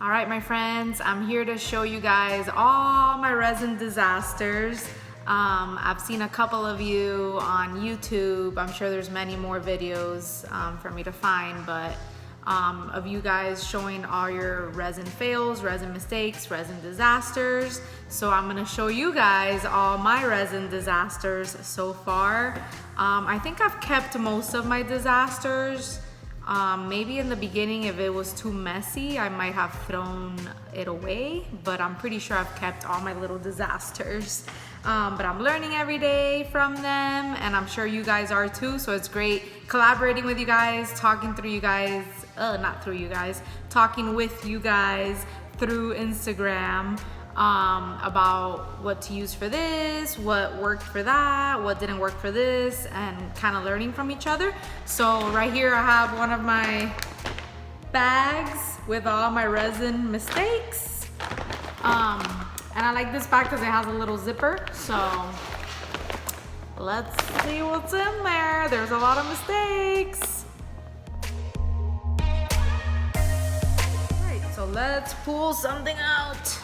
All right, my friends, I'm here to show you guys all my resin disasters. I've seen a couple of you on YouTube. I'm sure there's many more videos for me to find, but of you guys showing all your resin fails, resin mistakes, resin disasters. So I'm gonna show you guys all my resin disasters so far. I think I've kept most of my disasters. Maybe in the beginning, if it was too messy, I might have thrown it away, but I'm pretty sure I've kept all my little disasters. But I'm learning every day from them, and I'm sure you guys are too, so it's great collaborating with you guys, talking through you guys, not through you guys, talking with you guys through Instagram about what to use for this, what worked for that, what didn't work for this, and kind of learning from each other. So right here I have one of my bags with all my resin mistakes. And I like this bag because it has a little zipper. So let's see what's in there. There's a lot of mistakes. All right, so let's pull something out.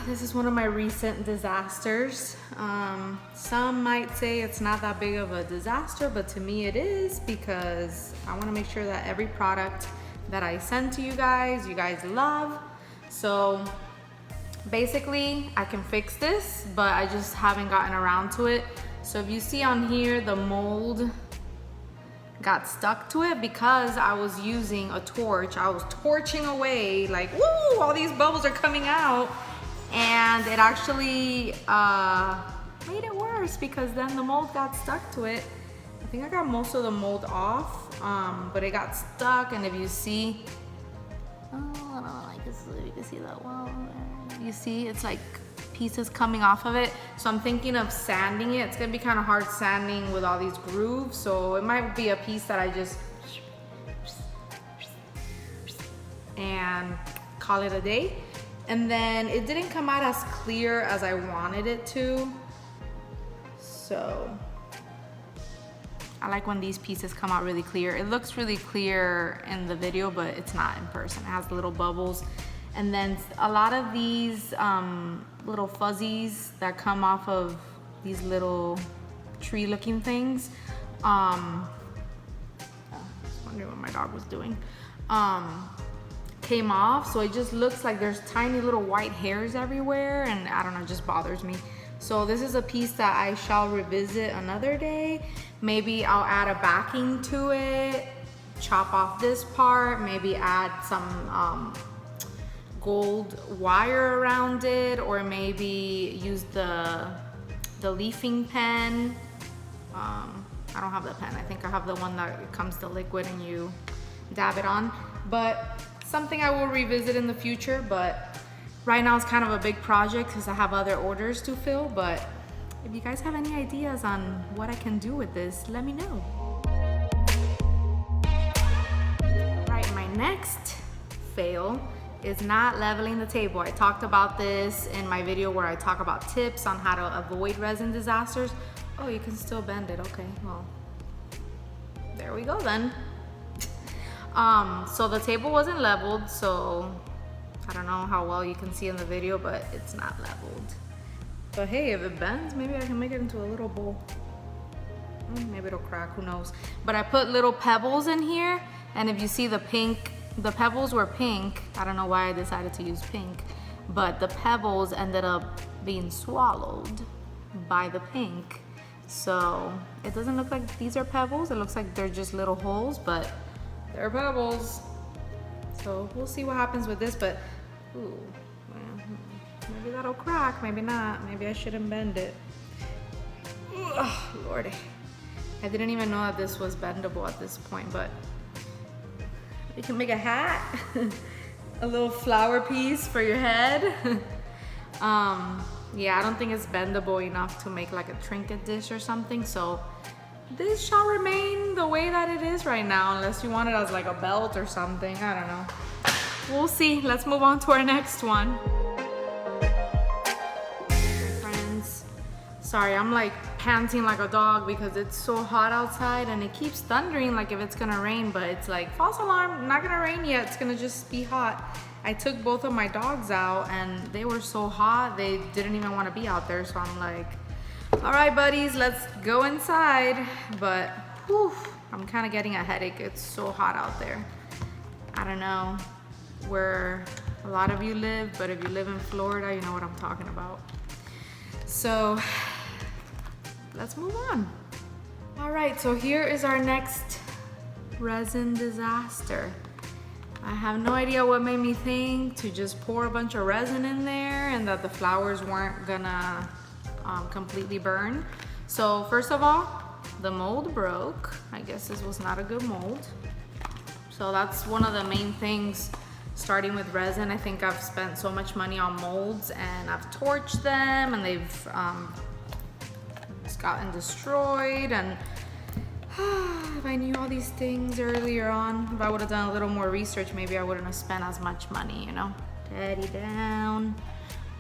This is one of my recent disasters. Some might say it's not that big of a disaster, but to me it is, because I want to make sure that every product that I send to you guys love. So basically I can fix this, but I just haven't gotten around to it. So if you see on here, the mold got stuck to it because I was using a torch. I was torching away, like, woo, all these bubbles are coming out. And it actually made it worse because then the mold got stuck to it. I think I got most of the mold off, but it got stuck. And if you see, I don't know, like this, if you can see that well, you see it's like pieces coming off of it. So I'm thinking of sanding it. It's gonna be kind of hard sanding with all these grooves. So it might be a piece that I just and call it a day. And then it didn't come out as clear as I wanted it to. So I like when these pieces come out really clear. It looks really clear in the video, but it's not in person. It has little bubbles. And then a lot of these little fuzzies that come off of these little tree looking things. I was wondering what my dog was doing. Came off, so it just looks like there's tiny little white hairs everywhere, and I don't know, it just bothers me. So this is a piece that I shall revisit another day. Maybe I'll add a backing to it, chop off this part, maybe add some gold wire around it, or maybe use the leafing pen. I don't have the pen. I think I have the one that comes to liquid and you dab it on, but something I will revisit in the future. But right now it's kind of a big project because I have other orders to fill. But if you guys have any ideas on what I can do with this, let me know. Right, my next fail is not leveling the table. I talked about this in my video where I talk about tips on how to avoid resin disasters. Oh, you can still bend it. Okay, well, there we go then. So the table wasn't leveled, so I don't know how well you can see in the video, but it's not leveled. But hey, if it bends, maybe I can make it into a little bowl. Maybe it'll crack, who knows. But I put little pebbles in here, and if you see the pink, the pebbles were pink. I don't know why I decided to use pink, but the pebbles ended up being swallowed by the pink. So it doesn't look like these are pebbles. It looks like they're just little holes, but they're pebbles. So we'll see what happens with this, but ooh, maybe that'll crack, maybe not. Maybe I shouldn't bend it. Oh, Lordy. I didn't even know that this was bendable at this point, but you can make a hat, a little flower piece for your head. Yeah, I don't think it's bendable enough to make like a trinket dish or something, so this shall remain the way that it is right now, unless you want it as like a belt or something. I don't know. We'll see. Let's move on to our next one. Friends, sorry, I'm like panting like a dog because it's so hot outside, and it keeps thundering like if it's gonna rain, but it's like, false alarm, not gonna rain yet, it's gonna just be hot. I took both of my dogs out and they were so hot, they didn't even want to be out there. So I'm like, all right, buddies, let's go inside. But whew, I'm kind of getting a headache. It's so hot out there. I don't know where a lot of you live, but if you live in Florida, you know what I'm talking about. So let's move on. All right, so here is our next resin disaster. I have no idea what made me think to just pour a bunch of resin in there and that the flowers weren't gonna completely burn. So first of all, the mold broke. I guess this was not a good mold. So that's one of the main things starting with resin. I think I've spent so much money on molds and I've torched them and they've just gotten destroyed. And if I knew all these things earlier on, if I would have done a little more research, maybe I wouldn't have spent as much money, you know? Teddy down.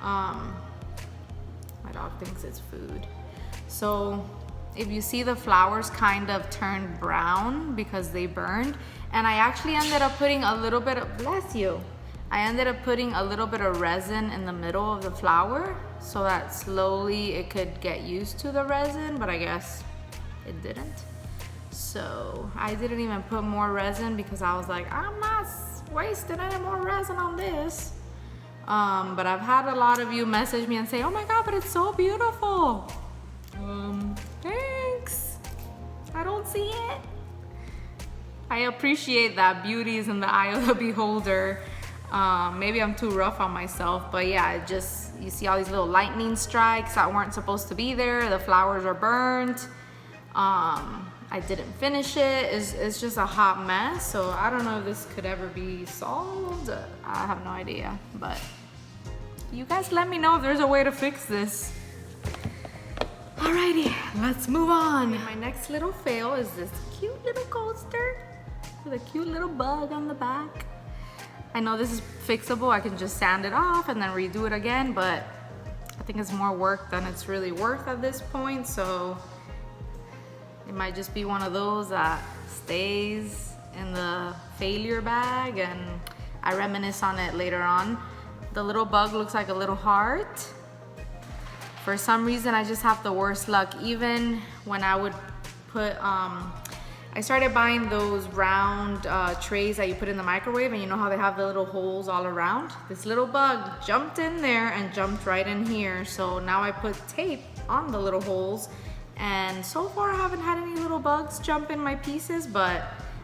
My dog thinks it's food. So if you see, the flowers kind of turned brown because they burned. And I actually ended up putting a little bit of, bless you, I ended up putting a little bit of resin in the middle of the flower so that slowly it could get used to the resin, but I guess it didn't. So I didn't even put more resin because I was like, I'm not wasting any more resin on this. But I've had a lot of you message me and say, oh my God, but it's so beautiful. Thanks. I don't see it. I appreciate that beauty is in the eye of the beholder. Maybe I'm too rough on myself, but yeah, it just, you see all these little lightning strikes that weren't supposed to be there. The flowers are burnt. I didn't finish it. It's just a hot mess. So I don't know if this could ever be solved. I have no idea, but you guys let me know if there's a way to fix this. Alrighty, let's move on. My next little fail is this cute little coaster with a cute little bug on the back. I know this is fixable. I can just sand it off and then redo it again, but I think it's more work than it's really worth at this point. So it might just be one of those that stays in the failure bag and I reminisce on it later on. The little bug looks like a little heart. For some reason, I just have the worst luck. Even when I would put, I started buying those round trays that you put in the microwave, and you know how they have the little holes all around? This little bug jumped in there and jumped right in here. So now I put tape on the little holes, and so far I haven't had any little bugs jump in my pieces, but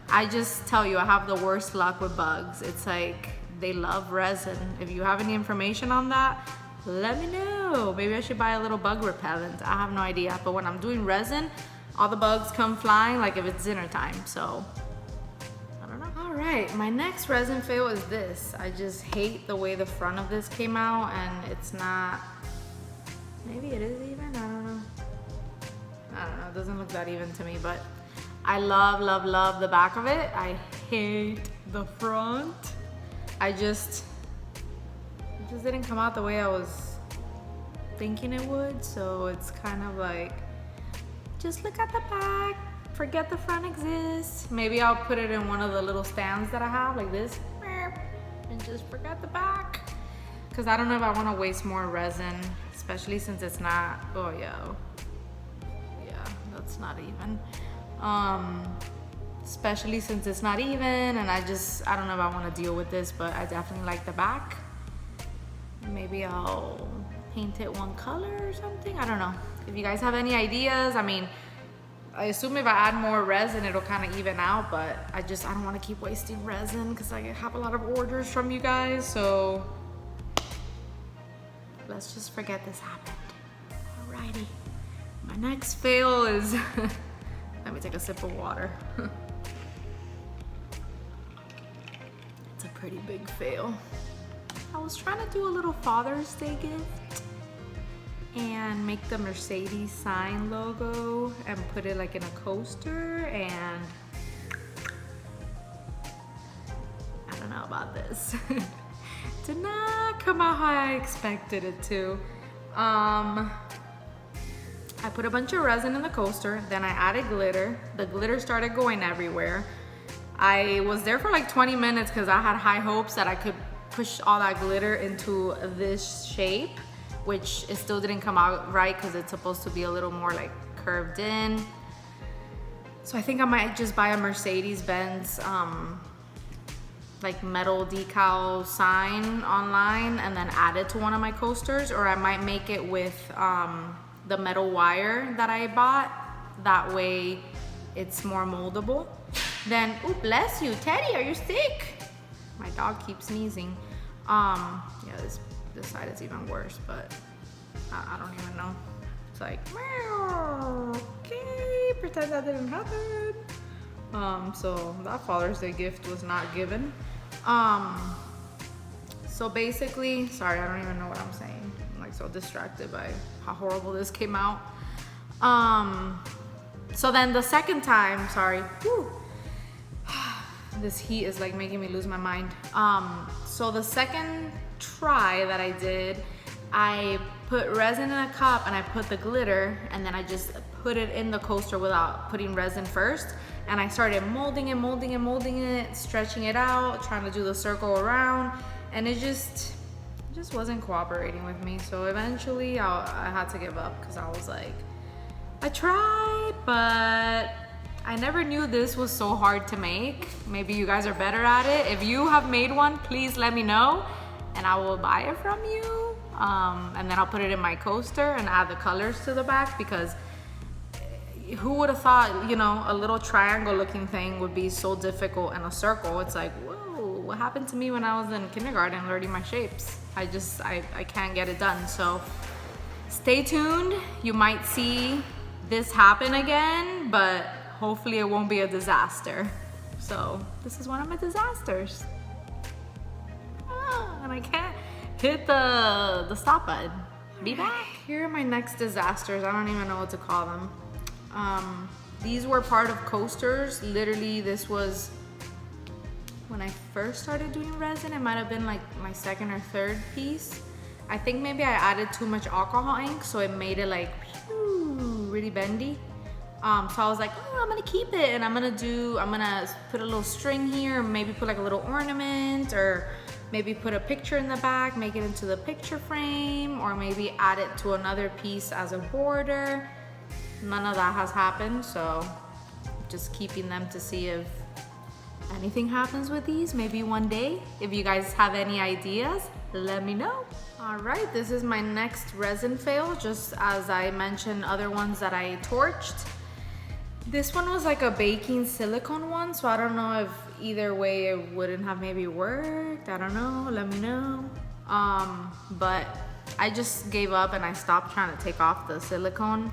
I just tell you, I have the worst luck with bugs. It's like, they love resin. If you have any information on that, let me know. Maybe I should buy a little bug repellent. I have no idea. But when I'm doing resin, all the bugs come flying like if it's dinner time. So, I don't know. All right, my next resin fail is this. I just hate the way the front of this came out, and it's not, maybe it is even, I don't know. It doesn't look that even to me, but I love, love, love the back of it. I hate the front. It just didn't come out the way I was thinking it would. So it's kind of like, just look at the back, forget the front exists. Maybe I'll put it in one of the little stands that I have like this and just forget the back. Cause I don't know if I want to waste more resin, especially since it's not, oh yeah, that's not even. Especially since it's not even, and I don't know if I want to deal with this, but I definitely like the back. Maybe I'll paint it one color or something. I don't know. If you guys have any ideas, I mean, I assume if I add more resin, it'll kind of even out, but I don't want to keep wasting resin because I have a lot of orders from you guys. So let's just forget this happened. Alrighty. My next fail is, let me take a sip of water. It's a pretty big fail. I was trying to do a little Father's Day gift and make the Mercedes sign logo and put it like in a coaster, and I don't know about this. Did not come out how I expected it to. I I put a bunch of resin in the coaster, then I added glitter. The glitter started going everywhere. I was there for like 20 minutes because I had high hopes that I could push all that glitter into this shape, which it still didn't come out right because it's supposed to be a little more like curved in. So I think I might just buy a Mercedes-Benz like metal decal sign online and then add it to one of my coasters, or I might make it with the metal wire that I bought. That way it's more moldable. Then, oh bless you, Teddy, are you sick? My dog keeps sneezing. Yeah, this side is even worse, but I don't even know. It's like, meow, okay, pretend that didn't happen. So that Father's Day gift was not given. So basically, sorry, I don't even know what I'm saying. I'm like so distracted by how horrible this came out. So then the second time, sorry, whew, this heat is like making me lose my mind. So the second try that I did, I put resin in a cup and I put the glitter, and then I just put it in the coaster without putting resin first. And I started molding it, stretching it out, trying to do the circle around, and it just wasn't cooperating with me. So eventually I had to give up because I was like, I tried, but I never knew this was so hard to make. Maybe you guys are better at it. If you have made one, please let me know and I will buy it from you. And then I'll put it in my coaster and add the colors to the back, because who would have thought, you know, a little triangle looking thing would be so difficult in a circle. It's like, whoa, what happened to me when I was in kindergarten learning my shapes? I can't get it done. So stay tuned. You might see this happen again, but hopefully it won't be a disaster. So this is one of my disasters. And I can't hit the stop button. Be back. Here are my next disasters. I don't even know what to call them. These were part of coasters. Literally, this was when I first started doing resin. It might have been like my second or third piece. I think maybe I added too much alcohol ink, so it made it like really bendy. So I was like, oh, I'm gonna keep it, and I'm gonna put a little string here, maybe put like a little ornament, or maybe put a picture in the back, make it into the picture frame, or maybe add it to another piece as a border. None of that has happened, so just keeping them to see if anything happens with these, maybe one day. If you guys have any ideas, let me know. All right, this is my next resin fail, just as I mentioned other ones that I torched. This one was like a baking silicone one, so I don't know if either way it wouldn't have maybe worked. I don't know, let me know. But I just gave up and I stopped trying to take off the silicone.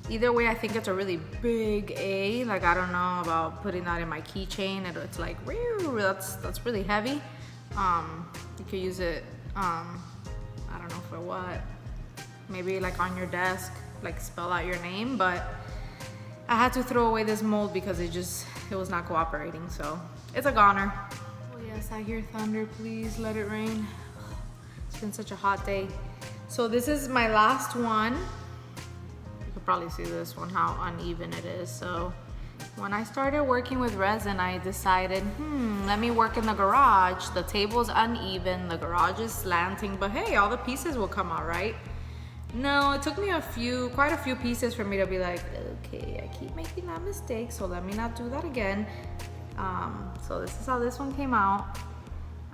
Either way, I think it's a really big A. Like, I don't know about putting that in my keychain. It's like, whew, that's really heavy. You could use it, I don't know for what. Maybe like on your desk, like spell out your name, but I had to throw away this mold because it was not cooperating, so it's a goner. Oh yes, I hear thunder, please let it rain. It's been such a hot day. So this is my last one. You could probably see this one, how uneven it is. So when I started working with resin, I decided, let me work in the garage. The table's uneven, the garage is slanting, but hey, all the pieces will come out right. No, it took me quite a few pieces for me to be like, okay, I keep making that mistake, so let me not do that again. So this is how this one came out.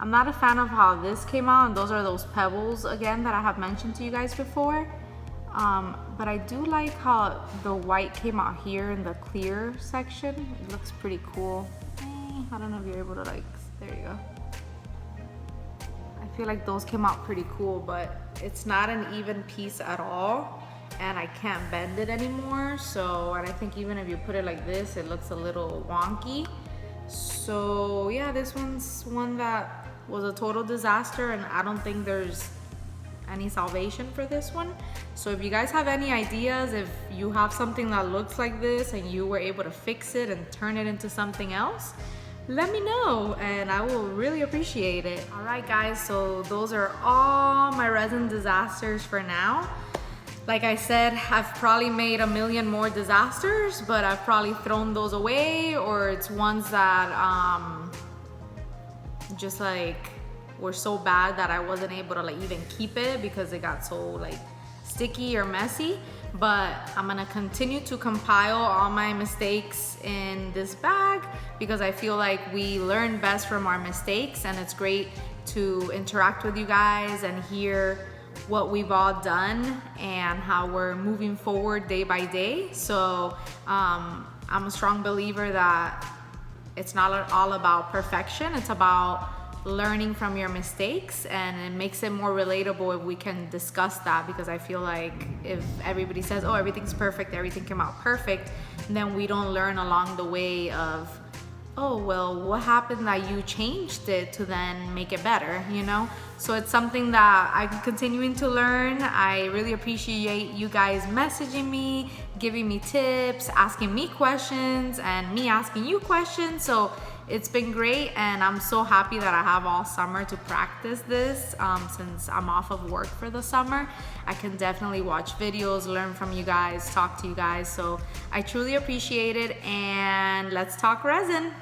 I'm not a fan of how this came out, and those are those pebbles again that I have mentioned to you guys before. But I do like how the white came out here in the clear section. It looks pretty cool. I don't know if you're able to like, there you go. I feel like those came out pretty cool, but it's not an even piece at all, and I can't bend it anymore. So, and I think even if you put it like this, it looks a little wonky. So yeah, this one's one that was a total disaster, and I don't think there's any salvation for this one. So if you guys have any ideas, if you have something that looks like this and you were able to fix it and turn it into something else, let me know and I will really appreciate it. All right guys, so those are all my resin disasters for now. Like I said, I've probably made a million more disasters, but I've probably thrown those away, or it's ones that just like were so bad that I wasn't able to like even keep it because it got so like sticky or messy. But I'm gonna continue to compile all my mistakes in this bag because I feel like we learn best from our mistakes, and it's great to interact with you guys and hear what we've all done and how we're moving forward day by day. So I'm a strong believer that it's not all about perfection, it's about learning from your mistakes, and it makes it more relatable if we can discuss that, because I feel like if everybody says, oh, everything's perfect, everything came out perfect, then we don't learn along the way of, oh, well, what happened that you changed it to then make it better, you know? So it's something that I'm continuing to learn. I really appreciate you guys messaging me, giving me tips, asking me questions, and me asking you questions. So it's been great, and I'm so happy that I have all summer to practice this. Since I'm off of work for the summer, I can definitely watch videos, learn from you guys, talk to you guys. So I truly appreciate it, and let's talk resin.